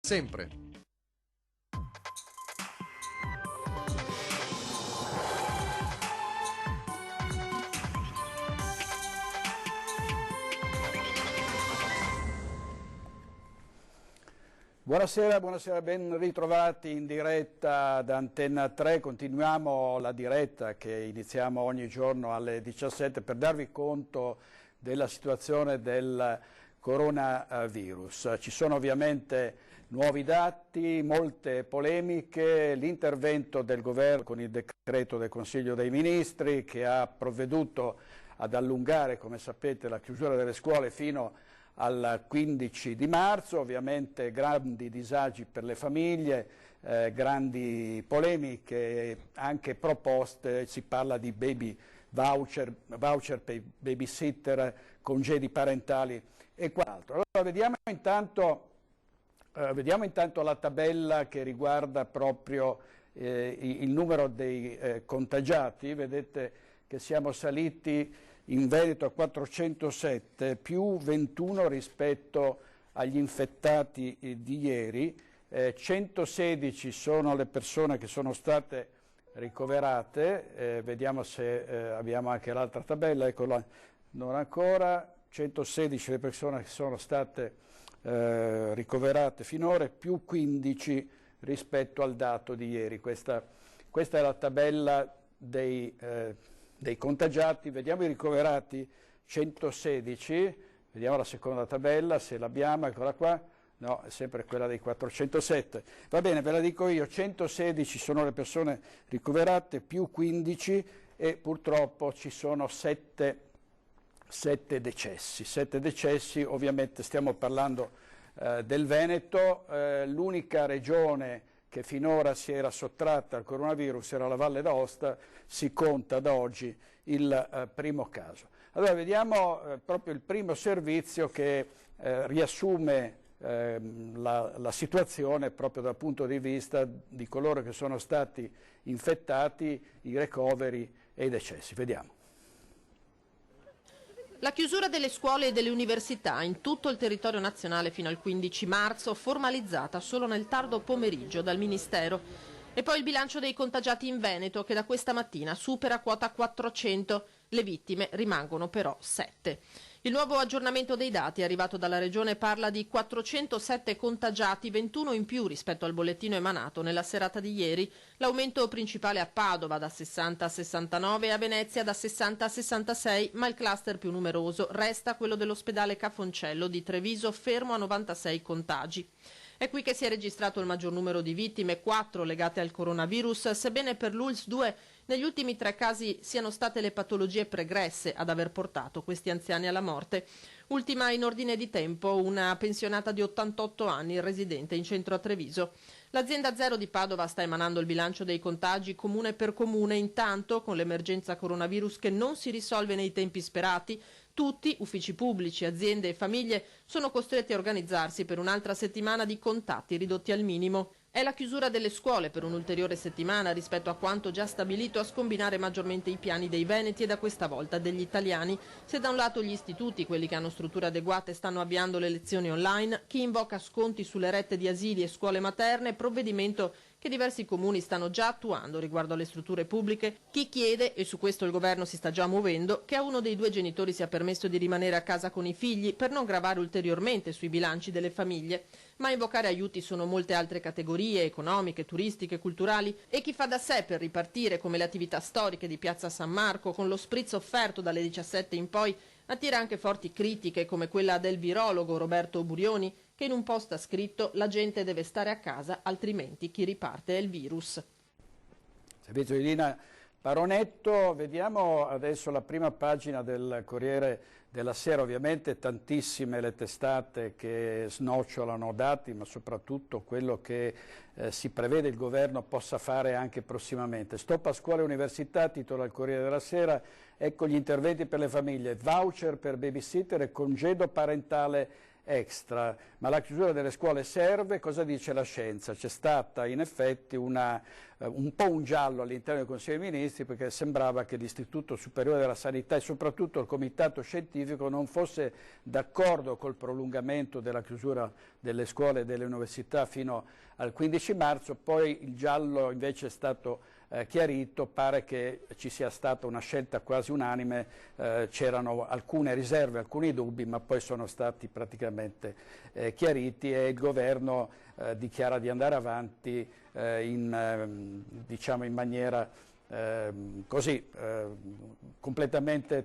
sempre. Buonasera, buonasera, ben ritrovati in diretta da Antenna 3. Continuiamo la diretta che iniziamo ogni giorno alle 17 per darvi conto della situazione del coronavirus. Ci sono ovviamente nuovi dati, molte polemiche, l'intervento del governo con il decreto del Consiglio dei Ministri che ha provveduto ad allungare, come sapete, la chiusura delle scuole fino al 15 di marzo, ovviamente grandi disagi per le famiglie, grandi polemiche, anche proposte, si parla di baby voucher per i babysitter, congedi parentali e quant'altro. Allora vediamo intanto la tabella che riguarda proprio il numero dei contagiati. Vedete che siamo saliti in Veneto a 407, più 21 rispetto agli infettati di ieri, 116 sono le persone che sono state ricoverate, vediamo se abbiamo anche l'altra tabella, eccola, non ancora, 116 le persone che sono state ricoverate finora, più 15 rispetto al dato di ieri. Questa è la tabella dei contagiati. Vediamo i ricoverati, 116, vediamo la seconda tabella se l'abbiamo, eccola qua, no, è sempre quella dei 407, va bene, ve la dico io, 116 sono le persone ricoverate, più 15 e purtroppo ci sono 7 decessi, ovviamente stiamo parlando del Veneto, l'unica regione che finora si era sottratta al coronavirus era la Valle d'Aosta, si conta da oggi il primo caso. Allora vediamo proprio il primo servizio che riassume la situazione proprio dal punto di vista di coloro che sono stati infettati, i ricoveri e i decessi. Vediamo. La chiusura delle scuole e delle università in tutto il territorio nazionale fino al 15 marzo, formalizzata solo nel tardo pomeriggio dal Ministero. E poi il bilancio dei contagiati in Veneto che da questa mattina supera quota 400. Le vittime rimangono però 7. Il nuovo aggiornamento dei dati arrivato dalla Regione parla di 407 contagiati, 21 in più rispetto al bollettino emanato nella serata di ieri. L'aumento principale a Padova da 60 a 69 e a Venezia da 60 a 66, ma il cluster più numeroso resta quello dell'ospedale Ca' Foncello di Treviso, fermo a 96 contagi. È qui che si è registrato il maggior numero di vittime, 4 legate al coronavirus, sebbene per l'ULSS 2 negli ultimi 3 casi siano state le patologie pregresse ad aver portato questi anziani alla morte. Ultima in ordine di tempo una pensionata di 88 anni residente in centro a Treviso. L'azienda Zero di Padova sta emanando il bilancio dei contagi comune per comune, intanto con l'emergenza coronavirus che non si risolve nei tempi sperati. Tutti, uffici pubblici, aziende e famiglie, sono costretti a organizzarsi per un'altra settimana di contatti ridotti al minimo. È la chiusura delle scuole per un'ulteriore settimana rispetto a quanto già stabilito a scombinare maggiormente i piani dei veneti e da questa volta degli italiani. Se da un lato gli istituti, quelli che hanno strutture adeguate, stanno avviando le lezioni online, chi invoca sconti sulle rette di asili e scuole materne, provvedimento che diversi comuni stanno già attuando riguardo alle strutture pubbliche, chi chiede, e su questo il governo si sta già muovendo, che a uno dei 2 genitori sia permesso di rimanere a casa con i figli per non gravare ulteriormente sui bilanci delle famiglie. Ma a invocare aiuti sono molte altre categorie economiche, turistiche, culturali e chi fa da sé per ripartire, come le attività storiche di Piazza San Marco con lo spritz offerto dalle 17 in poi, attira anche forti critiche come quella del virologo Roberto Burioni che in un post ha scritto: la gente deve stare a casa altrimenti chi riparte è il virus. Servizio di Lina Paronetto, vediamo adesso la prima pagina del Corriere della Sera, ovviamente tantissime le testate che snocciolano dati, ma soprattutto quello che si prevede il governo possa fare anche prossimamente. Stop a scuole e università, titola il Corriere della Sera, ecco gli interventi per le famiglie, voucher per babysitter e congedo parentale extra, ma la chiusura delle scuole serve. Cosa dice la scienza? C'è stata in effetti un po' un giallo all'interno del Consiglio dei Ministri, perché sembrava che l'Istituto Superiore della Sanità e soprattutto il Comitato Scientifico non fosse d'accordo col prolungamento della chiusura delle scuole e delle università fino al 15 marzo, poi il giallo invece è stato chiarito, pare che ci sia stata una scelta quasi unanime, c'erano alcune riserve, alcuni dubbi, ma poi sono stati praticamente chiariti e il governo dichiara di andare avanti diciamo in maniera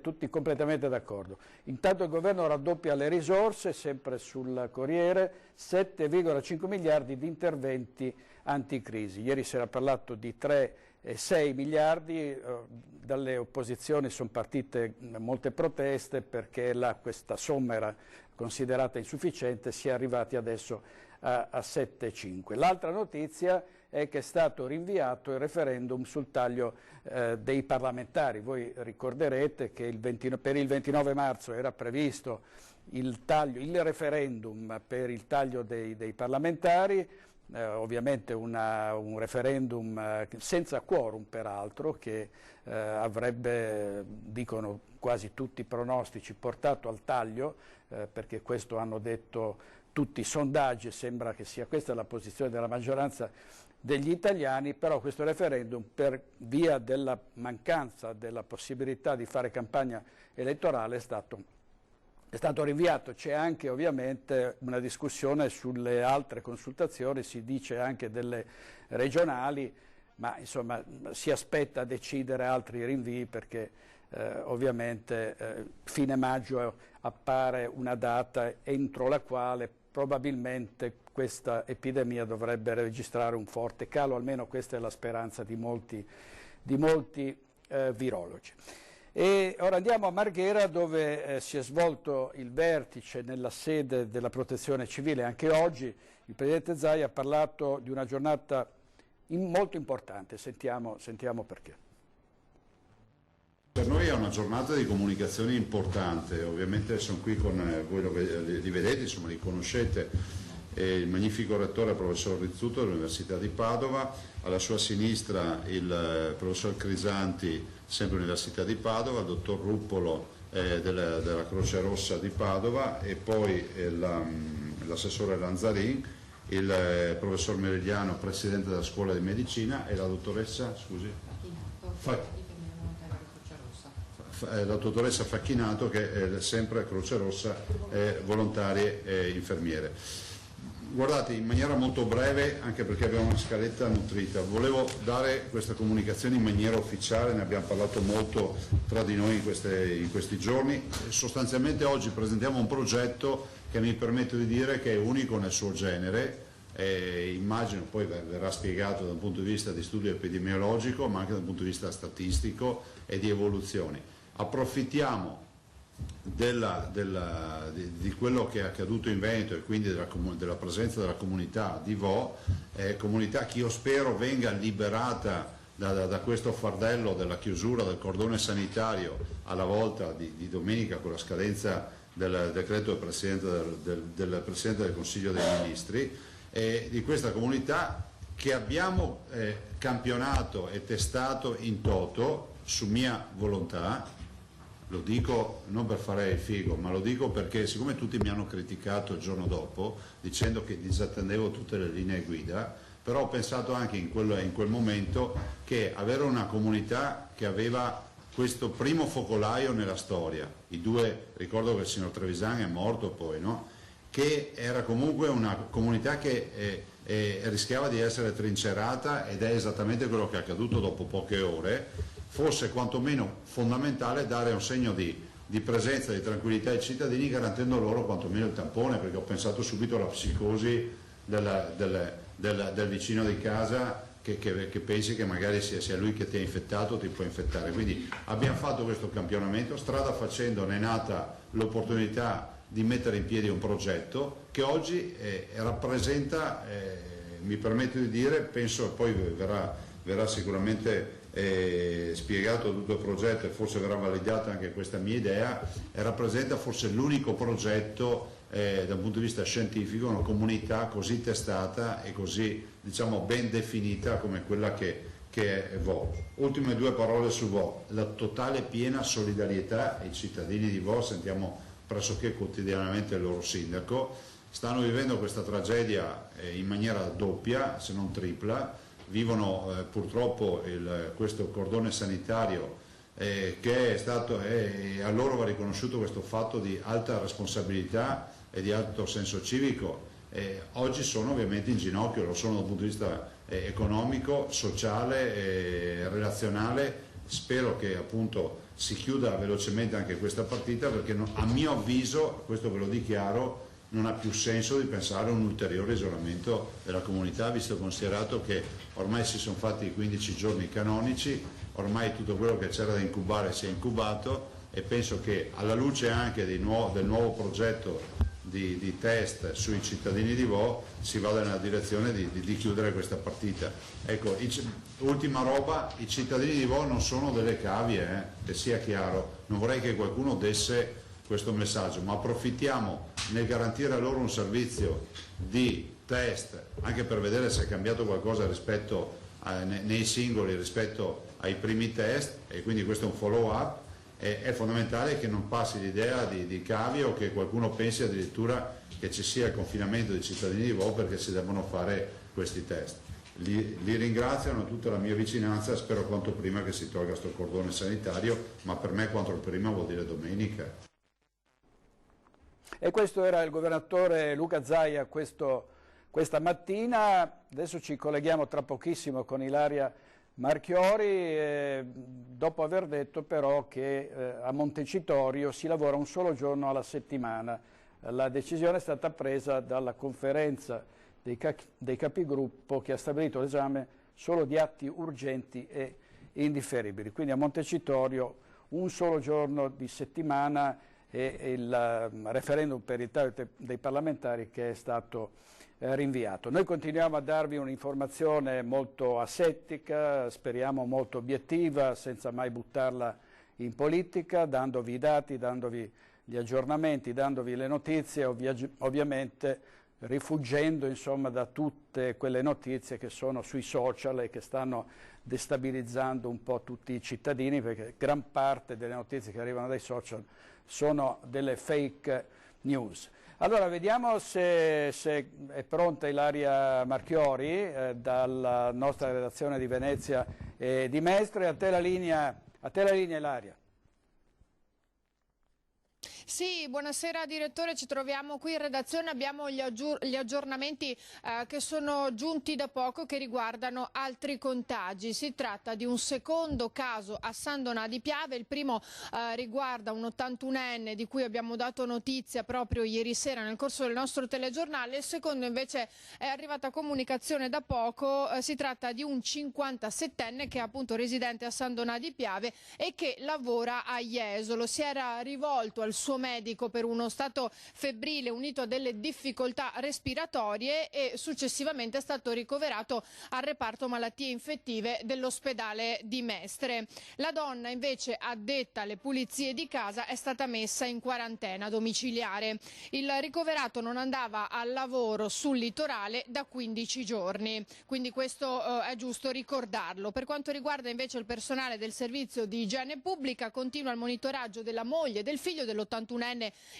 tutti completamente d'accordo. Intanto il governo raddoppia le risorse, sempre sul Corriere, 7,5 miliardi di interventi anticrisi. Ieri si era parlato di 3,6 miliardi, dalle opposizioni sono partite molte proteste perché questa somma era considerata insufficiente, si è arrivati adesso a 7,5. L'altra notizia è che è stato rinviato il referendum sul taglio dei parlamentari. Voi ricorderete che per il 29 marzo era previsto il referendum per il taglio dei parlamentari, ovviamente un referendum senza quorum peraltro, che avrebbe, dicono quasi tutti i pronostici, portato al taglio, perché questo hanno detto tutti i sondaggi, sembra che sia questa la posizione della maggioranza degli italiani, però questo referendum, per via della mancanza della possibilità di fare campagna elettorale, è stato rinviato. C'è anche ovviamente una discussione sulle altre consultazioni, si dice anche delle regionali, ma insomma si aspetta a decidere altri rinvii perché ovviamente fine maggio appare una data entro la quale probabilmente questa epidemia dovrebbe registrare un forte calo, almeno questa è la speranza di molti virologi. E ora andiamo a Marghera, dove si è svolto il vertice nella sede della Protezione Civile. Anche oggi il Presidente Zaia ha parlato di una giornata molto importante, sentiamo perché. Per noi è una giornata di comunicazione importante, ovviamente sono qui con voi, li vedete, insomma li conoscete, il magnifico rettore professor Rizzuto dell'Università di Padova, alla sua sinistra il professor Crisanti, sempre all'Università di Padova, il dottor Ruppolo della Croce Rossa di Padova e poi l'assessore Lanzarin, il professor Meridiano, presidente della Scuola di Medicina, e la dottoressa, la dottoressa Facchinato, che è sempre Croce Rossa, volontarie e infermiere. Guardate, in maniera molto breve, anche perché abbiamo una scaletta nutrita, volevo dare questa comunicazione in maniera ufficiale, ne abbiamo parlato molto tra di noi in questi giorni. Sostanzialmente oggi presentiamo un progetto che mi permetto di dire che è unico nel suo genere, immagino poi verrà spiegato da un punto di vista di studio epidemiologico, ma anche dal punto di vista statistico e di evoluzioni. Approfittiamo di quello che è accaduto in Veneto e quindi della presenza della comunità di Vo, comunità che io spero venga liberata da questo fardello della chiusura del cordone sanitario alla volta di domenica, con la scadenza del decreto del Presidente del Consiglio dei Ministri, di questa comunità che abbiamo campionato e testato in toto su mia volontà. Lo dico non per fare il figo, ma lo dico perché siccome tutti mi hanno criticato il giorno dopo dicendo che disattendevo tutte le linee guida, però ho pensato anche in quel momento che avere una comunità che aveva questo primo focolaio nella storia, ricordo che il signor Trevisan è morto poi, no? Che era comunque una comunità che rischiava di essere trincerata, ed è esattamente quello che è accaduto dopo poche ore. Fosse quantomeno fondamentale dare un segno di presenza, di tranquillità ai cittadini, garantendo loro quantomeno il tampone, perché ho pensato subito alla psicosi del vicino di casa che pensi che magari sia lui che ti ha infettato o ti può infettare. Quindi abbiamo fatto questo campionamento, strada facendo ne è nata l'opportunità di mettere in piedi un progetto che oggi rappresenta, mi permetto di dire, penso, e poi verrà sicuramente spiegato tutto il progetto e forse verrà validata anche questa mia idea, rappresenta forse l'unico progetto da un punto di vista scientifico una comunità così testata e così, diciamo, ben definita come quella che è Vo. Ultime due parole su Vo: la totale piena solidarietà ai cittadini di Vo, sentiamo pressoché quotidianamente il loro sindaco, stanno vivendo questa tragedia in maniera doppia se non tripla, vivono purtroppo questo cordone sanitario che è stato, a loro va riconosciuto questo fatto di alta responsabilità e di alto senso civico. Oggi sono ovviamente in ginocchio, lo sono dal punto di vista economico, sociale, relazionale. Spero che appunto si chiuda velocemente anche questa partita, perché a mio avviso, questo ve lo dichiaro, non ha più senso di pensare a un ulteriore isolamento della comunità, visto e considerato che ormai si sono fatti i 15 giorni canonici, ormai tutto quello che c'era da incubare si è incubato, e penso che alla luce anche del nuovo progetto di test sui cittadini di Vo si vada nella direzione di chiudere questa partita. Ecco, ultima roba, i cittadini di Vo non sono delle cavie, che sia chiaro, non vorrei che qualcuno desse questo messaggio, ma approfittiamo nel garantire a loro un servizio di test, anche per vedere se è cambiato qualcosa rispetto nei singoli rispetto ai primi test, e quindi questo è un follow up. È fondamentale che non passi l'idea di cavie, o che qualcuno pensi addirittura che ci sia il confinamento dei cittadini di Vo perché si devono fare questi test. Li ringraziano, tutta la mia vicinanza, spero quanto prima che si tolga questo cordone sanitario, ma per me quanto prima vuol dire domenica. E questo era il governatore Luca Zaia questa mattina. Adesso ci colleghiamo tra pochissimo con Ilaria Marchiori, dopo aver detto però che a Montecitorio si lavora un solo giorno alla settimana. La decisione è stata presa dalla conferenza dei capigruppo, che ha stabilito l'esame solo di atti urgenti e indifferibili. Quindi a Montecitorio un solo giorno di settimana, e il referendum per il taglio dei parlamentari che è stato rinviato. Noi continuiamo a darvi un'informazione molto asettica, speriamo molto obiettiva, senza mai buttarla in politica, dandovi i dati, dandovi gli aggiornamenti, dandovi le notizie, ovviamente rifuggendo insomma da tutte quelle notizie che sono sui social e che stanno destabilizzando un po' tutti i cittadini, perché gran parte delle notizie che arrivano dai social sono delle fake news. Allora vediamo se è pronta Ilaria Marchiori dalla nostra redazione di Venezia e di Mestre. A te la linea Ilaria. Sì, buonasera direttore, ci troviamo qui in redazione, abbiamo gli aggiornamenti che sono giunti da poco, che riguardano altri contagi. Si tratta di un secondo caso a San Donà di Piave, il primo riguarda un 81enne di cui abbiamo dato notizia proprio ieri sera nel corso del nostro telegiornale, il secondo invece è arrivata comunicazione da poco, si tratta di un 57enne che è appunto residente a San Donà di Piave e che lavora a Jesolo. Si era rivolto al suo medico per uno stato febbrile unito a delle difficoltà respiratorie e successivamente è stato ricoverato al reparto malattie infettive dell'ospedale di Mestre. La donna invece, addetta alle pulizie di casa, è stata messa in quarantena domiciliare. Il ricoverato non andava al lavoro sul litorale da 15 giorni, quindi questo è giusto ricordarlo. Per quanto riguarda invece il personale del servizio di igiene pubblica, continua il monitoraggio della moglie e del figlio dell'81enne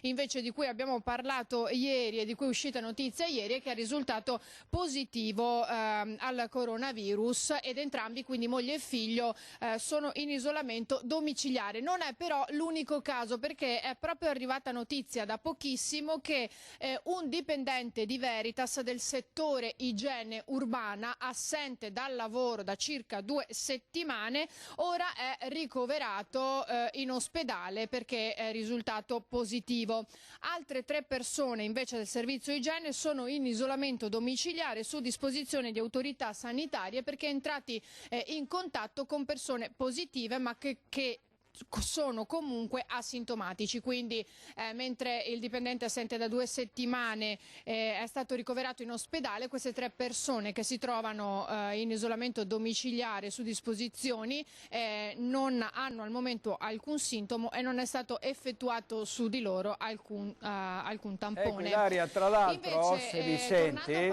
invece di cui abbiamo parlato ieri e di cui è uscita notizia ieri, e che è risultato positivo al coronavirus, ed entrambi, quindi moglie e figlio, sono in isolamento domiciliare. Non è però l'unico caso, perché è proprio arrivata notizia da pochissimo che un dipendente di Veritas del settore igiene urbana, assente dal lavoro da circa 2 settimane, ora è ricoverato in ospedale perché è risultato positivo. Altre 3 persone invece del servizio igiene sono in isolamento domiciliare su disposizione di autorità sanitarie, perché entrati in contatto con persone positive ma che sono comunque asintomatici, quindi mentre il dipendente assente da 2 settimane è stato ricoverato in ospedale, queste 3 persone che si trovano in isolamento domiciliare su disposizioni non hanno al momento alcun sintomo e non è stato effettuato su di loro alcun tampone. Ecco, Ilaria, tra l'altro, se mi senti,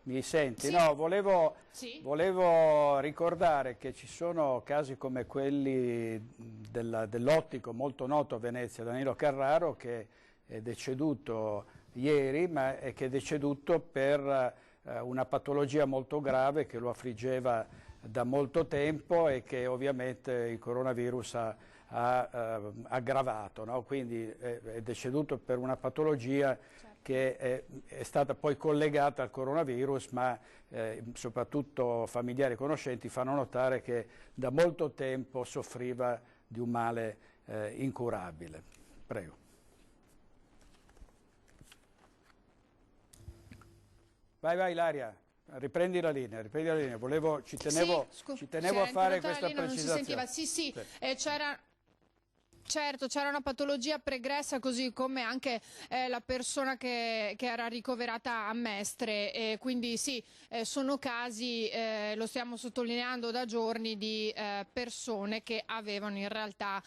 mi senti? Sì. No, volevo ricordare che ci sono casi come quelli dell'ottico molto noto a Venezia, Danilo Carraro, che è deceduto ieri, ma che è deceduto per una patologia molto grave che lo affliggeva da molto tempo e che ovviamente il coronavirus ha aggravato, no? Quindi è deceduto per una patologia che è stata poi collegata al coronavirus, ma soprattutto familiari e conoscenti fanno notare che da molto tempo soffriva di un male incurabile. Prego. Vai Ilaria, riprendi la linea. Ci tenevo a fare questa precisazione. Sì. C'era una patologia pregressa, così come anche la persona che era ricoverata a Mestre, e quindi sì, sono casi, lo stiamo sottolineando da giorni, di persone che avevano in realtà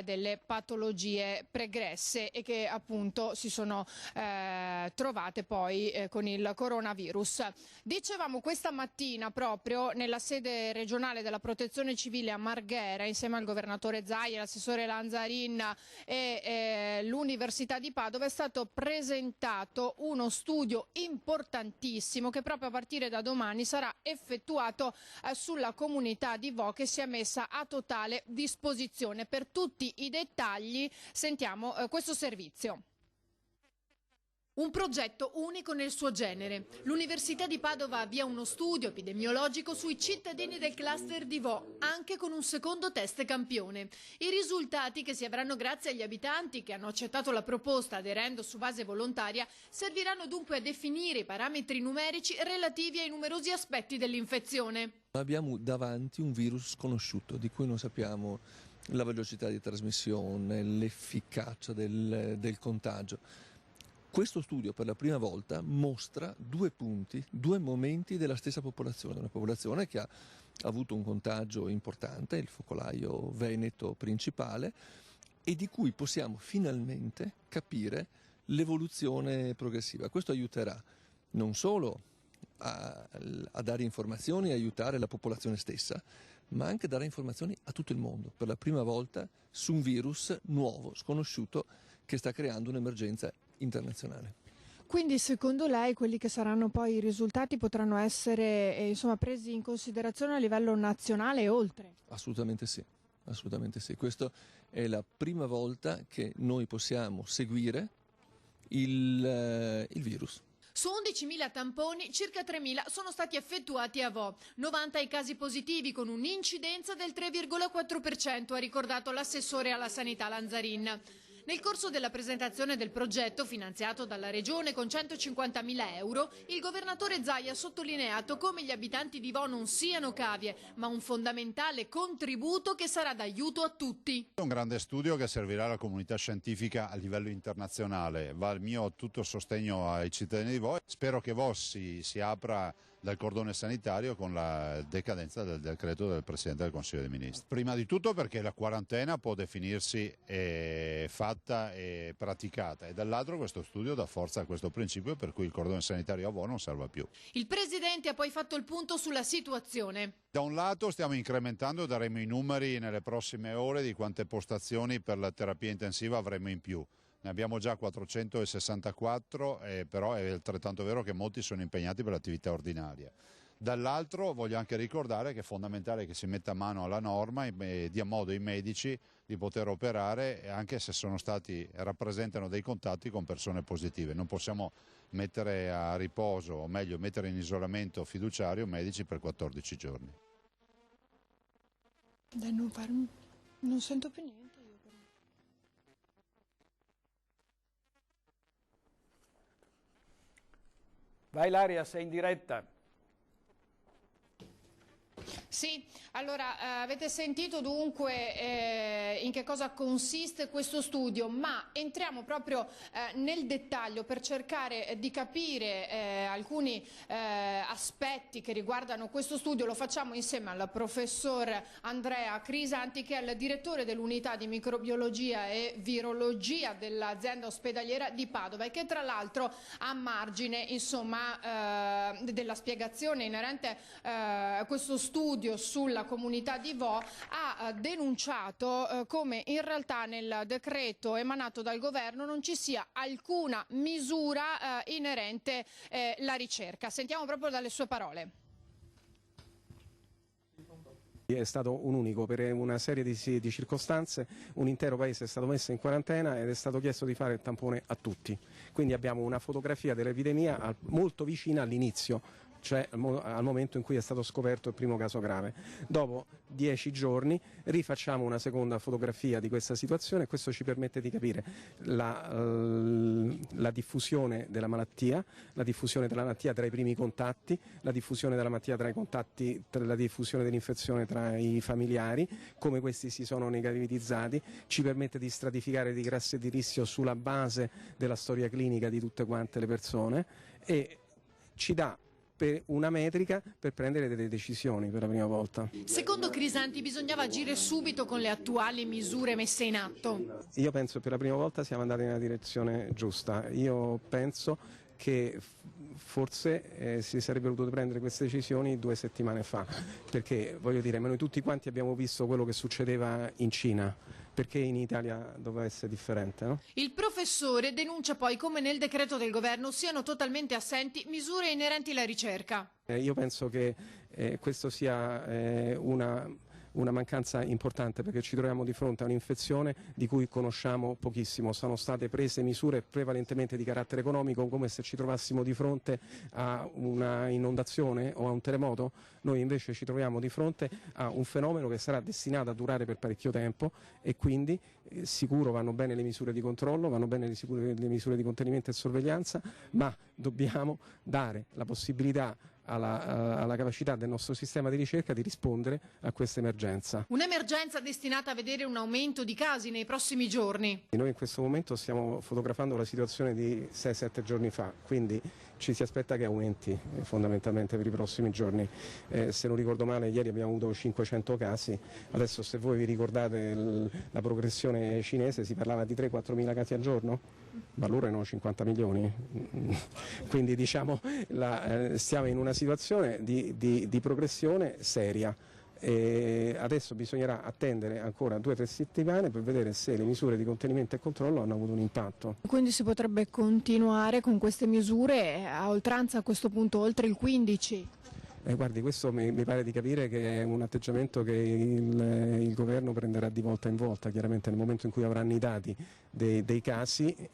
delle patologie pregresse e che appunto si sono trovate poi con il coronavirus. Dicevamo questa mattina proprio nella sede regionale della Protezione Civile a Marghera, insieme al governatore Zaia, l'assessore Lanzarin e l'Università di Padova, è stato presentato uno studio importantissimo che proprio a partire da domani sarà effettuato sulla comunità di Vo, che si è messa a totale disposizione. Per tutti i dettagli sentiamo questo servizio. Un progetto unico nel suo genere. L'Università di Padova avvia uno studio epidemiologico sui cittadini del cluster di Vo, anche con un secondo test campione. I risultati, che si avranno grazie agli abitanti che hanno accettato la proposta aderendo su base volontaria, serviranno dunque a definire i parametri numerici relativi ai numerosi aspetti dell'infezione. Abbiamo davanti un virus sconosciuto, di cui non sappiamo la velocità di trasmissione, l'efficacia del contagio. Questo studio per la prima volta mostra 2 punti, 2 momenti della stessa popolazione, una popolazione che ha avuto un contagio importante, il focolaio veneto principale, e di cui possiamo finalmente capire l'evoluzione progressiva. Questo aiuterà non solo a dare informazioni e aiutare la popolazione stessa, ma anche a dare informazioni a tutto il mondo, per la prima volta su un virus nuovo, sconosciuto, che sta creando un'emergenza internazionale. Quindi secondo lei quelli che saranno poi i risultati potranno essere presi in considerazione a livello nazionale e oltre? Assolutamente sì, assolutamente sì. Questa è la prima volta che noi possiamo seguire il virus. Su 11.000 tamponi, circa 3.000 sono stati effettuati a Vo. 90 i casi positivi, con un'incidenza del 3,4%, ha ricordato l'assessore alla sanità Lanzarin. Nel corso della presentazione del progetto, finanziato dalla Regione con 150.000 euro, il governatore Zaia ha sottolineato come gli abitanti di Vo non siano cavie, ma un fondamentale contributo che sarà d'aiuto a tutti. È un grande studio che servirà alla comunità scientifica a livello internazionale. Va il mio tutto sostegno ai cittadini di Vo. Spero che Vo si apra dal cordone sanitario con la decadenza del decreto del Presidente del Consiglio dei Ministri. Prima di tutto perché la quarantena può definirsi fatta e praticata, e dall'altro questo studio dà forza a questo principio, per cui il cordone sanitario a Vo non serve più. Il Presidente ha poi fatto il punto sulla situazione. Da un lato stiamo incrementando, daremo i numeri nelle prossime ore di quante postazioni per la terapia intensiva avremo in più. Ne abbiamo già 464, però è altrettanto vero che molti sono impegnati per l'attività ordinaria. Dall'altro voglio anche ricordare che è fondamentale che si metta mano alla norma e dia modo ai medici di poter operare anche se rappresentano dei contatti con persone positive. Non possiamo mettere a riposo, o meglio mettere in isolamento fiduciario medici per 14 giorni. Non sento più niente. Vai Ilaria, sei in diretta. Sì, allora avete sentito dunque in che cosa consiste questo studio, ma entriamo proprio nel dettaglio per cercare di capire alcuni aspetti che riguardano questo studio. Lo facciamo insieme al professor Andrea Crisanti, che è il direttore dell'unità di microbiologia e virologia dell'azienda ospedaliera di Padova e che tra l'altro a margine insomma della spiegazione inerente a questo studio sulla comunità di Vo ha denunciato come in realtà nel decreto emanato dal governo non ci sia alcuna misura inerente alla ricerca. Sentiamo proprio dalle sue parole. È stato un unico, per una serie di circostanze un intero paese è stato messo in quarantena ed è stato chiesto di fare il tampone a tutti. Quindi abbiamo una fotografia dell'epidemia molto vicina all'inizio, cioè al momento in cui è stato scoperto il primo caso grave. Dopo 10 giorni rifacciamo una seconda fotografia di questa situazione e questo ci permette di capire la diffusione della malattia tra i primi contatti, la diffusione della malattia tra i contatti, la diffusione dell'infezione tra i familiari, come questi si sono negativizzati, ci permette di stratificare di classi di rischio sulla base della storia clinica di tutte quante le persone e ci dà per una metrica per prendere delle decisioni per la prima volta. Secondo Crisanti bisognava agire subito con le attuali misure messe in atto. Io penso che per la prima volta siamo andati nella direzione giusta. Io penso che forse si sarebbero potute prendere queste decisioni 2 settimane fa, perché voglio dire, ma noi tutti quanti abbiamo visto quello che succedeva in Cina. Perché in Italia doveva essere differente, no? Il professore denuncia poi come nel decreto del governo siano totalmente assenti misure inerenti alla ricerca. Io penso che questo sia una mancanza importante perché ci troviamo di fronte a un'infezione di cui conosciamo pochissimo. Sono state prese misure prevalentemente di carattere economico come se ci trovassimo di fronte a una inondazione o a un terremoto. Noi invece ci troviamo di fronte a un fenomeno che sarà destinato a durare per parecchio tempo e quindi sicuro vanno bene le misure di controllo, vanno bene le misure di contenimento e sorveglianza, ma dobbiamo dare la possibilità alla capacità del nostro sistema di ricerca di rispondere a questa emergenza. Un'emergenza destinata a vedere un aumento di casi nei prossimi giorni. Noi in questo momento stiamo fotografando la situazione di 6-7 giorni fa, quindi ci si aspetta che aumenti fondamentalmente per i prossimi giorni. Se non ricordo male ieri abbiamo avuto 500 casi, adesso se voi vi ricordate la progressione cinese si parlava di 3-4 mila casi al giorno, ma loro erano 50 milioni, quindi diciamo stiamo in una situazione di progressione seria. E adesso bisognerà attendere ancora 2 o 3 settimane per vedere se le misure di contenimento e controllo hanno avuto un impatto. Quindi si potrebbe continuare con queste misure a oltranza a questo punto oltre il 15? Guardi, questo mi pare di capire che è un atteggiamento che il governo prenderà di volta in volta, chiaramente nel momento in cui avranno i dati dei casi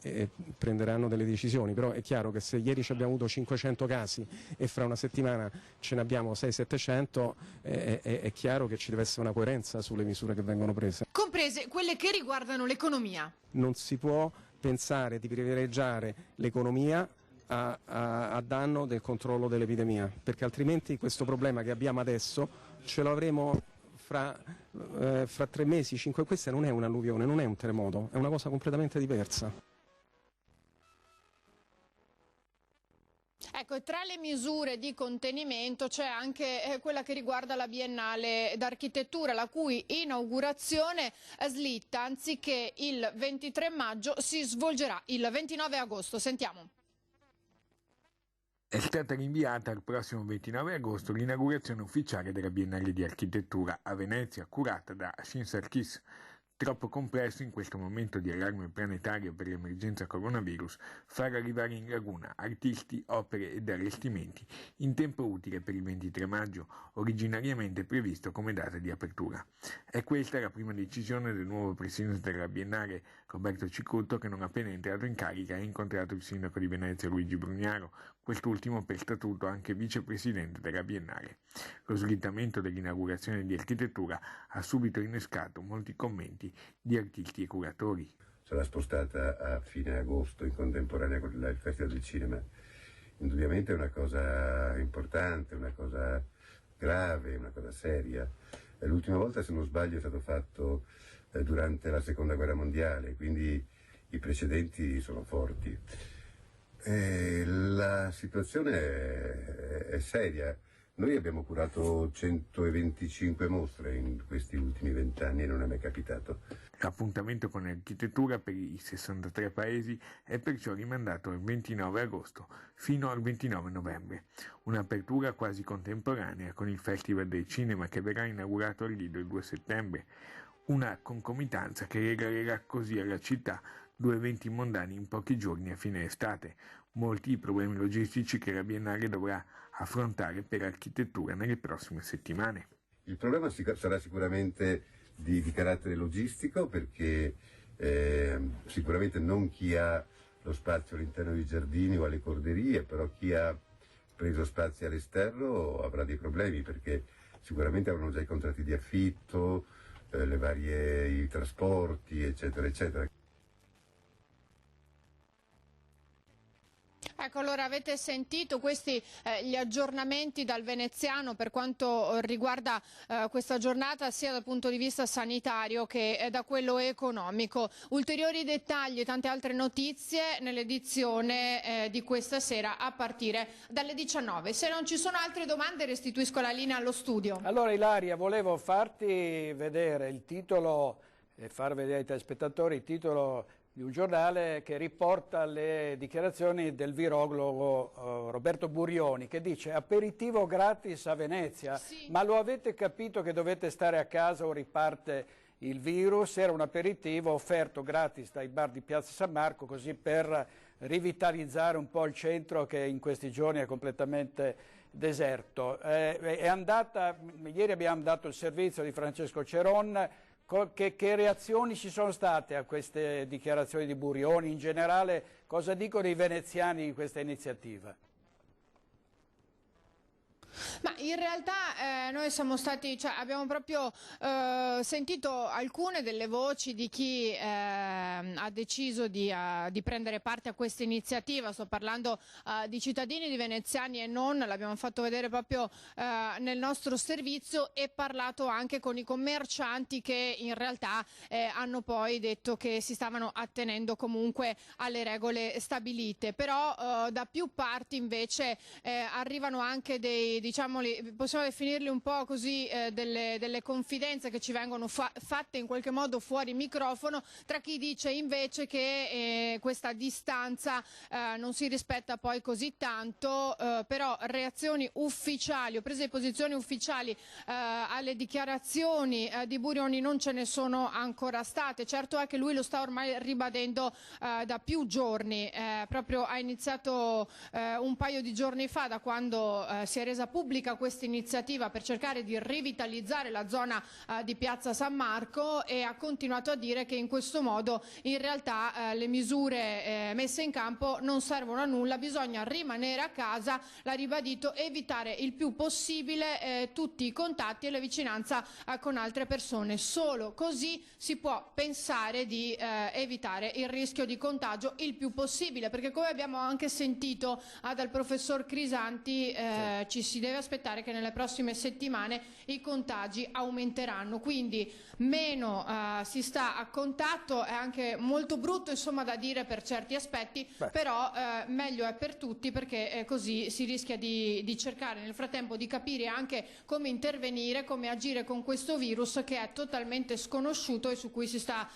prenderanno delle decisioni, però è chiaro che se ieri abbiamo avuto 500 casi e fra una settimana ce ne abbiamo 600-700 è chiaro che ci deve essere una coerenza sulle misure che vengono prese. Comprese quelle che riguardano l'economia. Non si può pensare di privilegiare l'economia a danno del controllo dell'epidemia, perché altrimenti questo problema che abbiamo adesso ce lo avremo fra 3 mesi, 5. Questa non è un'alluvione, non è un terremoto, è una cosa completamente diversa. Ecco, e tra le misure di contenimento c'è anche quella che riguarda la Biennale d'Architettura, la cui inaugurazione slitta, anziché il 23 maggio, si svolgerà il 29 agosto. Sentiamo. È stata rinviata al prossimo 29 agosto l'inaugurazione ufficiale della Biennale di Architettura a Venezia, curata da Shin Sarkis. Troppo complesso in questo momento di allarme planetario per l'emergenza coronavirus far arrivare in laguna artisti, opere ed allestimenti in tempo utile per il 23 maggio, originariamente previsto come data di apertura. È questa la prima decisione del nuovo presidente della Biennale, Roberto Cicutto, che non appena entrato in carica ha incontrato il sindaco di Venezia Luigi Brugnaro, quest'ultimo per statuto anche vicepresidente della Biennale. Lo slittamento dell'inaugurazione di Architettura ha subito innescato molti commenti di artisti e curatori. Sarà spostata a fine agosto in contemporanea con il Festival del Cinema. Indubbiamente è una cosa importante, una cosa grave, una cosa seria. L'ultima volta, se non sbaglio, è stato fatto durante la Seconda Guerra Mondiale, quindi i precedenti sono forti. La situazione è seria. Noi abbiamo curato 125 mostre in questi ultimi 20 anni e non è mai capitato. L'appuntamento con l'architettura per i 63 paesi è perciò rimandato al 29 agosto fino al 29 novembre, un'apertura quasi contemporanea con il Festival del Cinema che verrà inaugurato al Lido il 2 settembre, una concomitanza che regalerà così alla città 2 eventi mondani in pochi giorni a fine estate, molti i problemi logistici che la Biennale dovrà affrontare per architettura nelle prossime settimane. Il problema sarà sicuramente di carattere logistico, perché sicuramente non chi ha lo spazio all'interno dei giardini o alle corderie, però chi ha preso spazi all'esterno avrà dei problemi, perché sicuramente avranno già i contratti di affitto, i trasporti, eccetera, eccetera. Ecco, allora avete sentito questi gli aggiornamenti dal veneziano per quanto riguarda questa giornata, sia dal punto di vista sanitario che da quello economico. Ulteriori dettagli e tante altre notizie nell'edizione di questa sera a partire dalle 19. Se non ci sono altre domande restituisco la linea allo studio. Allora Ilaria, volevo farti vedere il titolo e far vedere ai telespettatori il titolo di un giornale che riporta le dichiarazioni del virologo Roberto Burioni, che dice aperitivo gratis a Venezia. Sì. Ma lo avete capito che dovete stare a casa o riparte il virus? Era un aperitivo offerto gratis dai bar di Piazza San Marco, così per rivitalizzare un po' il centro che in questi giorni è completamente deserto. Ieri abbiamo dato il servizio di Francesco Ceron. Che reazioni ci sono state a queste dichiarazioni di Burioni? In generale, cosa dicono i veneziani di questa iniziativa? Ma in realtà noi siamo stati, abbiamo proprio sentito alcune delle voci di chi ha deciso di prendere parte a questa iniziativa. Sto parlando di cittadini, di veneziani e non, l'abbiamo fatto vedere proprio nel nostro servizio, e parlato anche con i commercianti che in realtà hanno poi detto che si stavano attenendo comunque alle regole stabilite. Però da più parti invece arrivano anche possiamo definirli un po' così, delle confidenze che ci vengono fatte in qualche modo fuori microfono, tra chi dice invece che questa distanza non si rispetta poi così tanto, però reazioni ufficiali o prese di posizioni ufficiali alle dichiarazioni di Burioni non ce ne sono ancora state. Certo è che lui lo sta ormai ribadendo da più giorni, proprio ha iniziato un paio di giorni fa, da quando si è resa pubblica questa iniziativa per cercare di rivitalizzare la zona di Piazza San Marco, e ha continuato a dire che in questo modo in realtà le misure messe in campo non servono a nulla, bisogna rimanere a casa, l'ha ribadito, evitare il più possibile tutti i contatti e la vicinanza con altre persone. Solo così si può pensare di evitare il rischio di contagio il più possibile, perché come abbiamo anche sentito dal professor Crisanti ci si deve aspettare che nelle prossime settimane i contagi aumenteranno, quindi meno si sta a contatto. È anche molto brutto insomma da dire per certi aspetti, però meglio è per tutti, perché così si rischia di cercare nel frattempo di capire anche come intervenire, come agire con questo virus che è totalmente sconosciuto e su cui si sta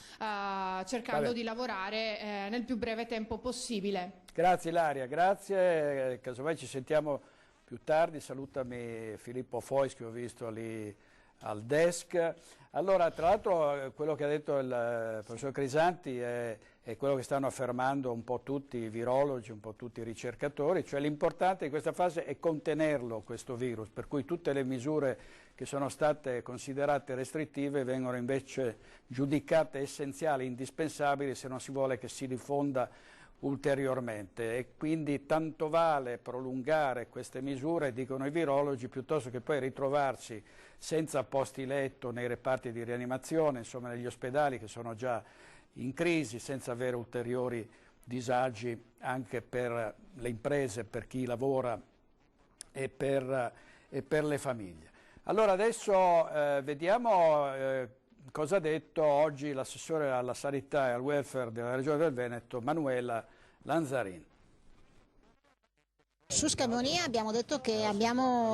cercando di lavorare nel più breve tempo possibile. Grazie Ilaria, grazie, casomai ci sentiamo più tardi. Salutami Filippo Fois che ho visto lì al desk. Allora, tra l'altro quello che ha detto il professor Crisanti è quello che stanno affermando un po' tutti i virologi, un po' tutti i ricercatori, cioè l'importante in questa fase è contenerlo questo virus, per cui tutte le misure che sono state considerate restrittive vengono invece giudicate essenziali, indispensabili, se non si vuole che si diffonda ulteriormente, e quindi tanto vale prolungare queste misure, dicono i virologi, piuttosto che poi ritrovarsi senza posti letto nei reparti di rianimazione, insomma negli ospedali che sono già in crisi, senza avere ulteriori disagi anche per le imprese, per chi lavora e per le famiglie. Allora adesso vediamo cosa ha detto oggi l'assessore alla sanità e al welfare della Regione del Veneto, Manuela Lanzarin. Su Schiavonia abbiamo detto che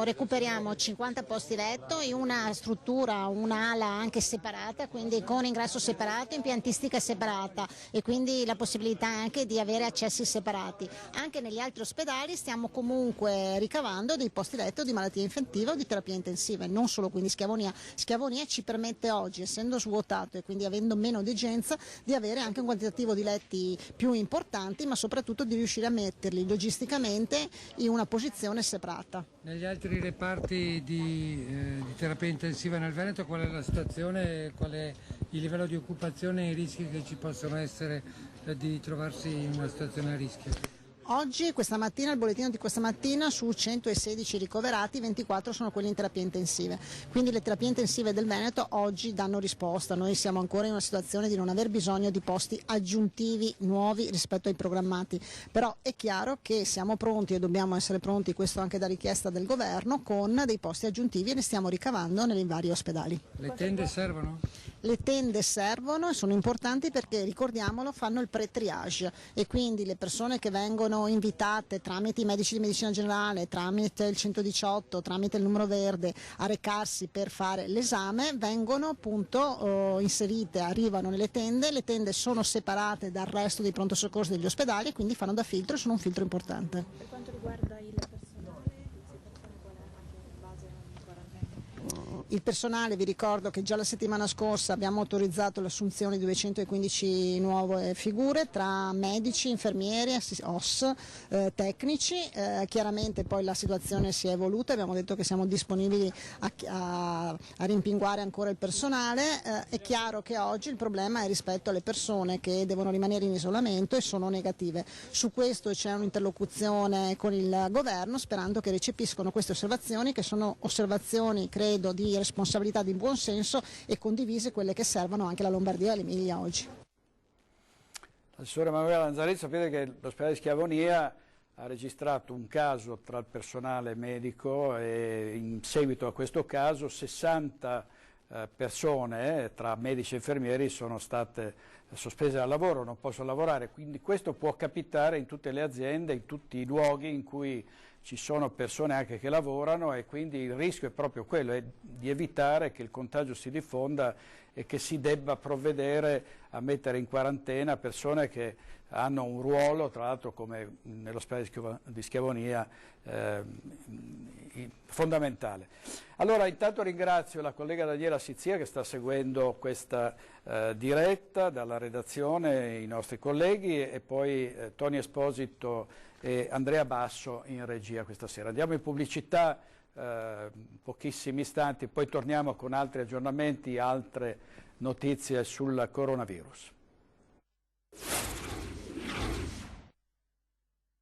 recuperiamo 50 posti letto in una struttura, un'ala anche separata, quindi con ingresso separato, impiantistica separata e quindi la possibilità anche di avere accessi separati. Anche negli altri ospedali stiamo comunque ricavando dei posti letto di malattia infettiva o di terapia intensiva, non solo quindi Schiavonia. Schiavonia ci permette oggi, essendo svuotato e quindi avendo meno degenza, di avere anche un quantitativo di letti più importanti, ma soprattutto di riuscire a metterli logisticamente in una posizione separata. Negli altri reparti di terapia intensiva nel Veneto qual è la situazione, qual è il livello di occupazione e i rischi che ci possono essere di trovarsi in una situazione a rischio? Oggi, questa mattina, il bollettino di questa mattina, su 116 ricoverati, 24 sono quelli in terapie intensive. Quindi le terapie intensive del Veneto oggi danno risposta. Noi siamo ancora in una situazione di non aver bisogno di posti aggiuntivi nuovi rispetto ai programmati. Però è chiaro che siamo pronti e dobbiamo essere pronti, questo anche da richiesta del governo, con dei posti aggiuntivi e ne stiamo ricavando nei vari ospedali. Le tende servono? Le tende servono e sono importanti perché, ricordiamolo, fanno il pre-triage e quindi le persone che vengono invitate tramite i medici di medicina generale, tramite il 118, tramite il numero verde a recarsi per fare l'esame vengono appunto inserite, arrivano nelle tende, le tende sono separate dal resto dei pronto soccorso degli ospedali e quindi fanno da filtro e sono un filtro importante. Per quanto riguarda il personale, il personale, vi ricordo che già la settimana scorsa abbiamo autorizzato l'assunzione di 215 nuove figure tra medici, infermieri, OS, tecnici. Chiaramente poi la situazione si è evoluta, abbiamo detto che siamo disponibili a rimpinguare ancora il personale. È chiaro che oggi il problema è rispetto alle persone che devono rimanere in isolamento e sono negative. Su questo c'è un'interlocuzione con il governo sperando che recepiscano queste osservazioni, che sono osservazioni credo di responsabilità, di buon senso e condivise, quelle che servono anche la Lombardia e l'Emilia oggi. Assessore Manuela Lanzarin, sapete che l'ospedale di Schiavonia ha registrato un caso tra il personale medico e in seguito a questo caso 60 persone tra medici e infermieri sono state sospese dal lavoro, non possono lavorare, quindi questo può capitare in tutte le aziende, in tutti i luoghi in cui ci sono persone anche che lavorano e quindi il rischio è proprio quello, è di evitare che il contagio si diffonda e che si debba provvedere a mettere in quarantena persone che hanno un ruolo, tra l'altro come nell'ospedale di Schiavonia, fondamentale. Allora intanto ringrazio la collega Daniela Sizia che sta seguendo questa diretta dalla redazione, i nostri colleghi e poi Tony Esposito e Andrea Basso in regia questa sera. Andiamo in pubblicità, pochissimi istanti, poi torniamo con altri aggiornamenti, altre notizie sul coronavirus.